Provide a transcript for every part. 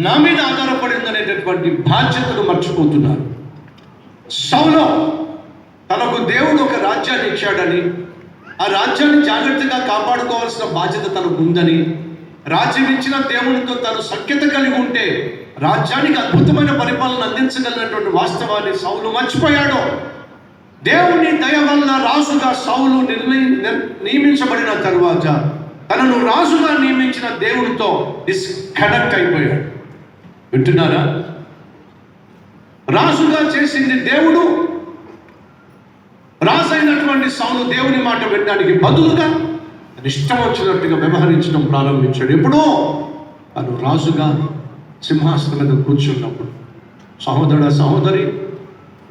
నా మీద ఆధారపడింది అనేటటువంటి బాధ్యతను మర్చిపోతున్నారు. సౌలు తనకు దేవుడు ఒక రాజ్యాన్ని ఇచ్చాడని, ఆ రాజ్యాన్ని జాగ్రత్తగా కాపాడుకోవాల్సిన బాధ్యత తనకు ఉందని, రాజ్యం ఇచ్చిన దేవునితో తను సఖ్యత కలిగి ఉంటే రాజ్యానికి అద్భుతమైన పరిపాలన అందించగలిగినటువంటి వాస్తవాన్ని సౌలు మర్చిపోయాడు. దేవుని దయ వల్ల రాజుగా సౌలు నియమించబడిన తరువాత తనను రాజుగా నియమించిన దేవునితో డిస్కనెక్ట్ అయిపోయాడు. వింటున్నారా? రాజుగా చేసింది దేవుడు, రాజైనటువంటి సౌలు దేవుని మాట వినడానికి బదులుగా ఇష్టం వచ్చినట్టుగా వ్యవహరించడం ప్రారంభించాడు. ఎప్పుడో తను రాజుగా సింహాసనం మీద కూర్చున్నప్పుడు, సహోదరుడ సహోదరి,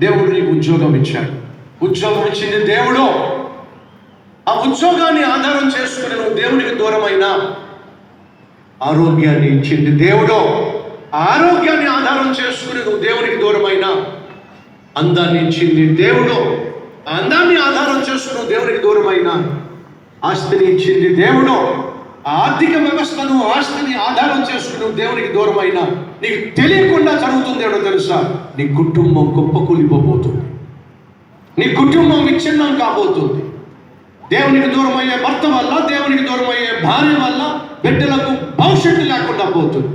దేవుడు నీకు ఉద్యోగం ఇచ్చాడు. ఉద్యోగం ఇచ్చింది దేవుడు. ఆ ఉద్యోగాన్ని ఆధారం చేసుకుని నువ్వు దేవునికి దూరమైనా, ఆరోగ్యాన్ని ఇచ్చింది దేవుడు. ఆరోగ్యాన్ని ఆధారం చేసుకుని నువ్వు దేవునికి దూరమైనా, అందాన్ని ఇచ్చింది దేవుడు. అందాన్ని ఆధారం చేసుకుని నువ్వు దేవునికి దూరమైనా, ఆస్తిని ఇచ్చింది దేవుడు. ఆర్థిక వ్యవస్థను, ఆస్తిని ఆధారం చేసుకుని నువ్వు దేవునికి దూరమైనా, నీకు తెలియకుండా జరుగుతుంది ఏడో తెలుసా? నీ కుటుంబం కుప్పకూలిపోబోతుంది. నీ కుటుంబం విచ్ఛిన్నం కాబోతుంది. దేవునికి దూరం అయ్యే భర్త వల్ల, దేవునికి దూరం అయ్యే భార్య వల్ల బిడ్డలకు భవిష్యత్తు లేకుండా పోతుంది.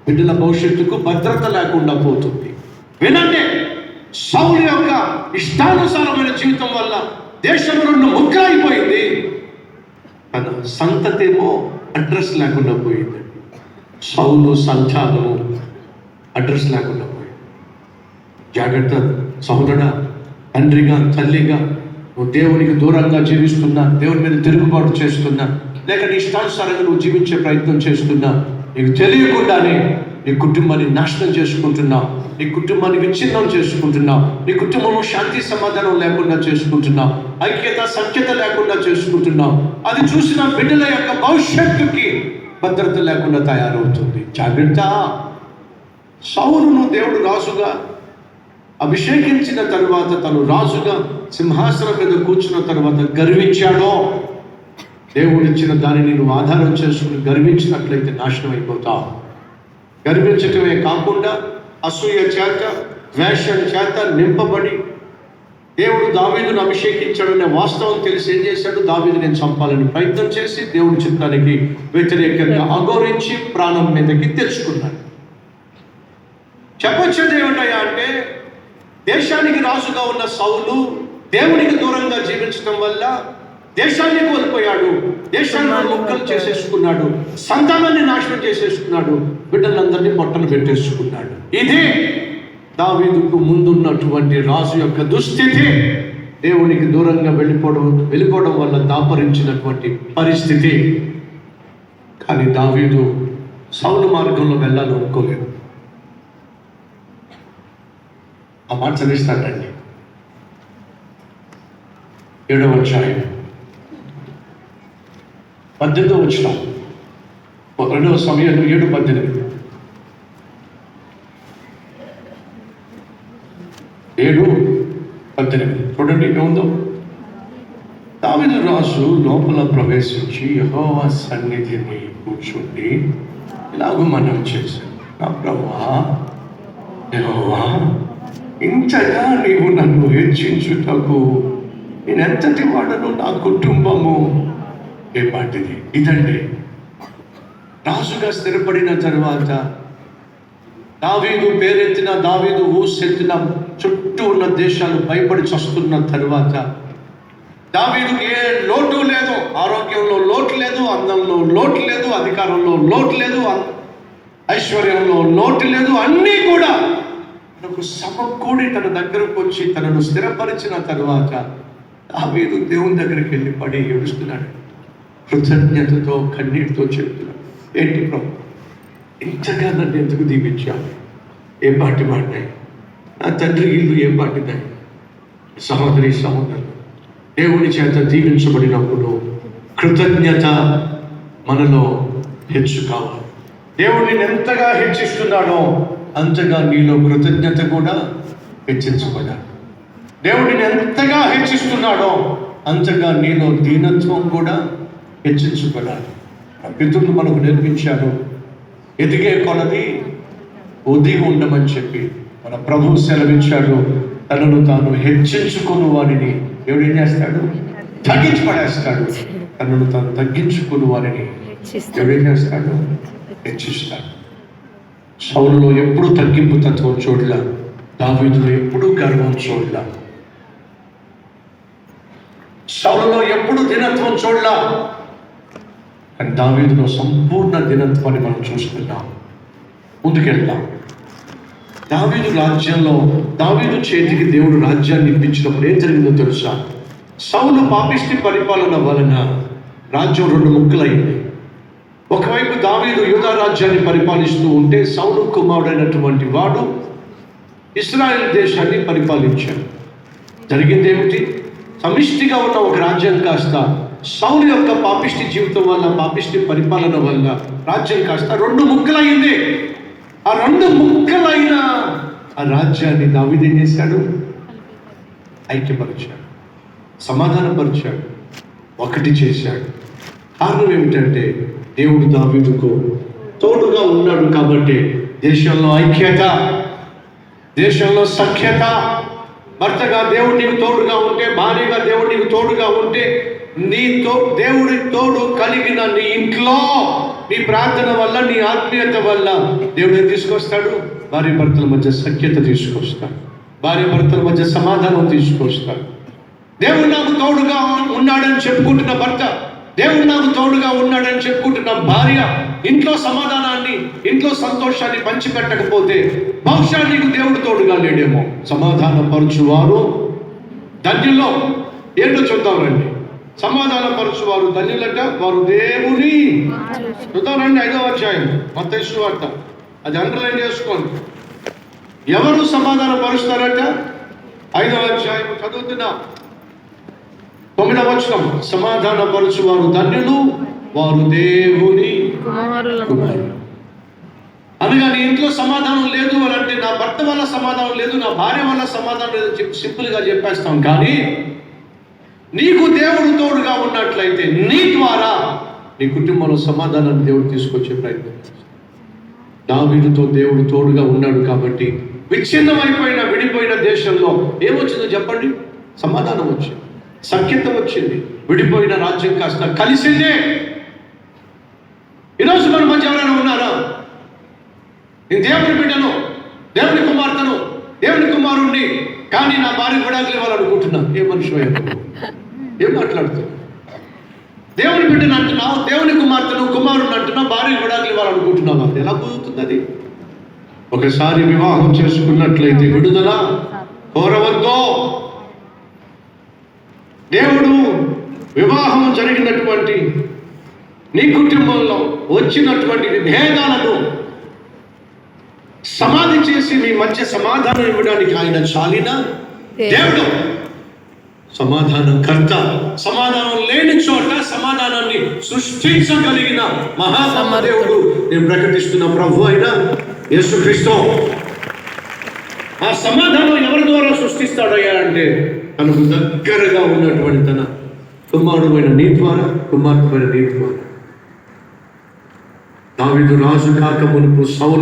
బిడ్డల భవిష్యత్తుకు భద్రత లేకుండా పోతుంది. వినండి, సౌలు యొక్క ఇష్టానుసారమైన జీవితం వల్ల దేశం రెండు ముక్కలైపోయింది. తన సంతతేమో అడ్రస్ లేకుండా పోయింది. సౌలు సంతానము అడ్రస్ లేకుండా పోయింది. జాగ్రత్త సహోదరుడా, తండ్రిగా తల్లిగా నువ్వు దేవునికి దూరంగా జీవిస్తున్నా, దేవుని మీద తిరుగుబాటు చేస్తున్నా, లేక నీ ఇష్టానుసారంగా నువ్వు జీవించే ప్రయత్నం చేస్తున్నా, నీకు తెలియకుండానే నీ కుటుంబాన్ని నాశనం చేసుకుంటున్నావు, నీ కుటుంబాన్ని విచ్ఛిన్నం చేసుకుంటున్నావు, నీ కుటుంబంలో శాంతి సమాధానం లేకుండా చేసుకుంటున్నావు, ఐక్యత సఖ్యత లేకుండా చేసుకుంటున్నావు. అది చూసిన బిడ్డల యొక్క భవిష్యత్తుకి భద్రత లేకుండా తయారవుతుంది. జాగ్రత్త. సౌలును దేవుడు రాజుగా అభిషేకించిన తరువాత, తను రాజుగా సింహాసనం మీద కూర్చున్న తరువాత గర్వించాడో, దేవుడిచ్చిన దానిని నువ్వు ఆధారం చేసుకుని గర్వించినట్లయితే నాశనం అయిపోతావు. గర్వించటమే కాకుండా అసూయ చేత, ద్వేషం చేత నింపబడి, దేవుడు దావీదును అభిషేకించాడనే వాస్తవం తెలిసి ఏం చేశాడు? దావీదుని చంపాలని ప్రయత్నం చేసి దేవుడి చిత్తానికి వ్యతిరేకంగా అఘోరించి ప్రాణం మీదకి తెచ్చుకున్నాడు. చెప్పొచ్చేది ఏమిటయ్యా అంటే, దేశానికి రాజుగా ఉన్న సౌలు దేవునికి దూరంగా జీవించడం వల్ల దేశాన్ని కోల్పోయాడు, దేశాన్ని ముక్కలు చేసేసుకున్నాడు, సంతానాన్ని నాశనం చేసేసుకున్నాడు, బిడ్డలందరినీ పొట్టను పెట్టేసుకున్నాడు. ఇది దావీదుకు ముందున్నటువంటి రాజు యొక్క దుస్థితి. దేవునికి దూరంగా వెళ్ళిపోవడం వల్ల దాపరించినటువంటి పరిస్థితి. కానీ దావీదు సౌలు మార్గంలో వెళ్ళాలనుకోలేదు. ఆ మాట చదివిస్తానండి. 7వ అధ్యాయం 18వ వచనం, 2వ సమయంలో 7:18. 7:18 చూడండి ఏముందో. దావీదు రాజు లోపల ప్రవేశించి యెహోవా సన్నిధిని కూర్చుండి ఇలాగూ మనం చేశాను, నా ప్రభువా యెహోవా, ఇంతగా నీవు నన్ను హెచ్చించుటకు నేనెంతటి వాడను, నా కుటుంబము ఏ పాటిది. ఇదండి రాజుగా స్థిరపడిన తరువాత, దావీదు పేరెత్తిన, దావీదు ఊసెత్తిన, చుట్టూ ఉన్న దేశాలు భయపడి చస్తున్న తరువాత, దావీదుకి ఏ లోటు లేదు, ఆరోగ్యంలో లోటు లేదు, అందంలో లోటు లేదు, అధికారంలో లోటు లేదు, ఐశ్వర్యంలో లోటు లేదు, అన్నీ కూడా తనకు సమకూడి తన దగ్గరకు వచ్చి తనను స్థిరపరిచిన తరువాత దావీదు దేవుని దగ్గరికి వెళ్ళి పడి ఏడుస్తున్నాడు. కృతజ్ఞతతో కన్నీటితో చెప్తున్నాడు, ఏంటి ప్రభు, ఇంతగా నన్ను ఎందుకు దీవించావు? ఏం పాటి పాడినాయి నా తండ్రి ఇల్లు, ఏం పాటినాయి? సహోదరి సహోదరులు, దేవుని చేత దీవించబడినప్పుడు కృతజ్ఞత మనలో హెచ్చు కావాలి. దేవుడిని ఎంతగా హెచ్చిస్తున్నాడో అంతగా నీలో కృతజ్ఞత కూడా హెచ్చించబడాలి. దేవుడిని ఎంతగా హెచ్చిస్తున్నాడో అంతగా నీలో దీనత్వం కూడా హెచ్చించబడాలి. పితృలు మనకు నేర్పించారు, ఎదిగే కొలది ఒదిగి ఉండమని చెప్పి మన ప్రభు సెలవిచ్చాడు. తనను తాను హెచ్చించుకుని వారిని దేవుడు ఏం చేస్తాడు? తగ్గించి పడేస్తాడు. తనను తాను తగ్గించుకుని వారిని దేవుడు ఏం చేస్తాడు? హెచ్చిస్తాడు. సౌలులో ఎప్పుడు తగ్గింపు తత్వం చూడలా, దావీదులో ఎప్పుడు గర్వం చూడలా, సౌలులో ఎప్పుడు దినత్వం చూడలా, కానీ దావీదులో సంపూర్ణ దినత్వాన్ని మనం చూస్తున్నాం. ముందుకెళ్తాం. దావీదు రాజ్యంలో, దావీదు చేతికి దేవుడు రాజ్యాన్ని ఇప్పించినప్పుడు ఏం జరిగిందో తెలుసా? సౌలు పాపిష్టి పరిపాలన వలన రాజ్యం 2 ముక్కలైంది. ఒకవైపు దావీదు యూదా రాజ్యాన్ని పరిపాలిస్తూ ఉంటే, సౌలు కుమారుడైనటువంటి వాడు ఇశ్రాయేల్ దేశాన్ని పరిపాలించాడు. జరిగింది ఏమిటి? సమిష్టిగా ఉన్న ఒక రాజ్యం కాస్త సౌలు యొక్క పాపిష్టి జీవితం వల్ల, పాపిష్టి పరిపాలన వల్ల రాజ్యం కాస్త 2 ముక్కలైంది. ఆ 2 ముక్కలైన ఆ రాజ్యాన్ని దావీదు ఏం చేశాడు? ఐక్యపరిచాడు, సమాధానపరిచాడు, ఒకటి చేశాడు. కారణం ఏమిటంటే దేవుడు దావీదుకు తోడుగా ఉన్నాడు కాబట్టి దేశంలో ఐక్యత, దేశంలో సఖ్యత. భర్తగా దేవుడు నీకు తోడుగా ఉంటే, భార్యగా దేవుడు నీకు తోడుగా ఉంటే, నీతో దేవుడి తోడు కలిగిన నీ ఇంట్లో నీ ప్రార్థన వల్ల, నీ ఆత్మీయత వల్ల దేవుడు ఏం తీసుకొస్తాడు? భార్య భర్తల మధ్య సఖ్యత తీసుకొస్తాడు, భార్య భర్తల మధ్య సమాధానం తీసుకొస్తాడు. దేవుడు నాకు తోడుగా ఉన్నాడని చెప్పుకుంటున్న భర్త, దేవుడు నాకు తోడుగా ఉన్నాడని చెప్పుకుంటున్న భార్య ఇంట్లో సమాధానాన్ని, ఇంట్లో సంతోషాన్ని పంచిపెట్టకపోతే బహుశా నీకు దేవుడు తోడుగా లేడేమో. సమాధానపరచువారు ధన్యుల్లో ఏంటో చూద్దామండి. సమాధానపరచువారు ధన్యులంట, వారు దేవుని. చూద్దామండి 5వ అధ్యాయం మత్తయి సువార్త, అది అండర్లైన్ చేసుకోండి. ఎవరు సమాధానం పరుస్తారంట? 5వ అధ్యాయం చదువుతున్నా 9వ వచనం. సమాధానపరచువారు ధన్యులు, వారు దేవుని కుమారులు. అనగా నీ ఇంట్లో సమాధానం లేదు అని అంటే, నా భర్త వల్ల సమాధానం లేదు, నా భార్య వల్ల సమాధానం లేదు చెప్పి సింపుల్గా చెప్పేస్తాం. కానీ నీకు దేవుడు తోడుగా ఉన్నట్లయితే నీ ద్వారా నీ కుటుంబంలో సమాధానాన్ని దేవుడు తీసుకొచ్చే ప్రయత్నం చేస్తాడు. దావీదుతో దేవుడు తోడుగా ఉన్నాడు కాబట్టి విచ్ఛిన్నమైపోయిన, విడిపోయిన దేశంలో ఏమొచ్చిందో చెప్పండి? సమాధానం వచ్చింది, సఖ్యత వచ్చింది. విడిపోయిన రాజ్యం కాస్త కలిసిందే. ఈరోజు మన మధ్య ఎవరైనా ఉన్నారా? నేను దేవుని బిడ్డను, దేవుని కుమార్తెను, దేవుని కుమారుణ్ణి, కానీ నా భార్య విడాకులు ఇవ్వాలనుకుంటున్నా. ఏ మనిషి ఏం మాట్లాడుతున్నా? దేవుని బిడ్డను అంటున్నావు, దేవుని కుమార్తెను, కుమారుని అంటున్నావు, భార్య విడాకులు ఇవ్వాలనుకుంటున్నావా? ఎలా కుదురుతుంది అది? ఒకసారి వివాహం చేసుకున్నట్లయితే విడుదల కోరవద్దు. దేవుడు వివాహం జరిగినటువంటి నీ కుటుంబంలో వచ్చినటువంటి విభేదాలను సమాధి చేసి మీ మధ్య సమాధానం ఇవ్వడానికి ఆయన చాలిన దేవుడు. సమాధానకర్త. సమాధానం లేని చోట సమాధానాన్ని సృష్టించగలిగిన మహాదేవుడు నేను ప్రకటిస్తున్న ప్రభు అయిన యేసుక్రీస్తు. ఆ సమాధానం ఎవరి ద్వారా సృష్టిస్తాడయ్యా అంటే, తనకు దగ్గరగా ఉన్నటువంటి తన కుమారుడైన నీ ద్వారా, కుమార్తెమైన నీ ద్వారా. దావీదు రాజు కాక మునుపు సౌలు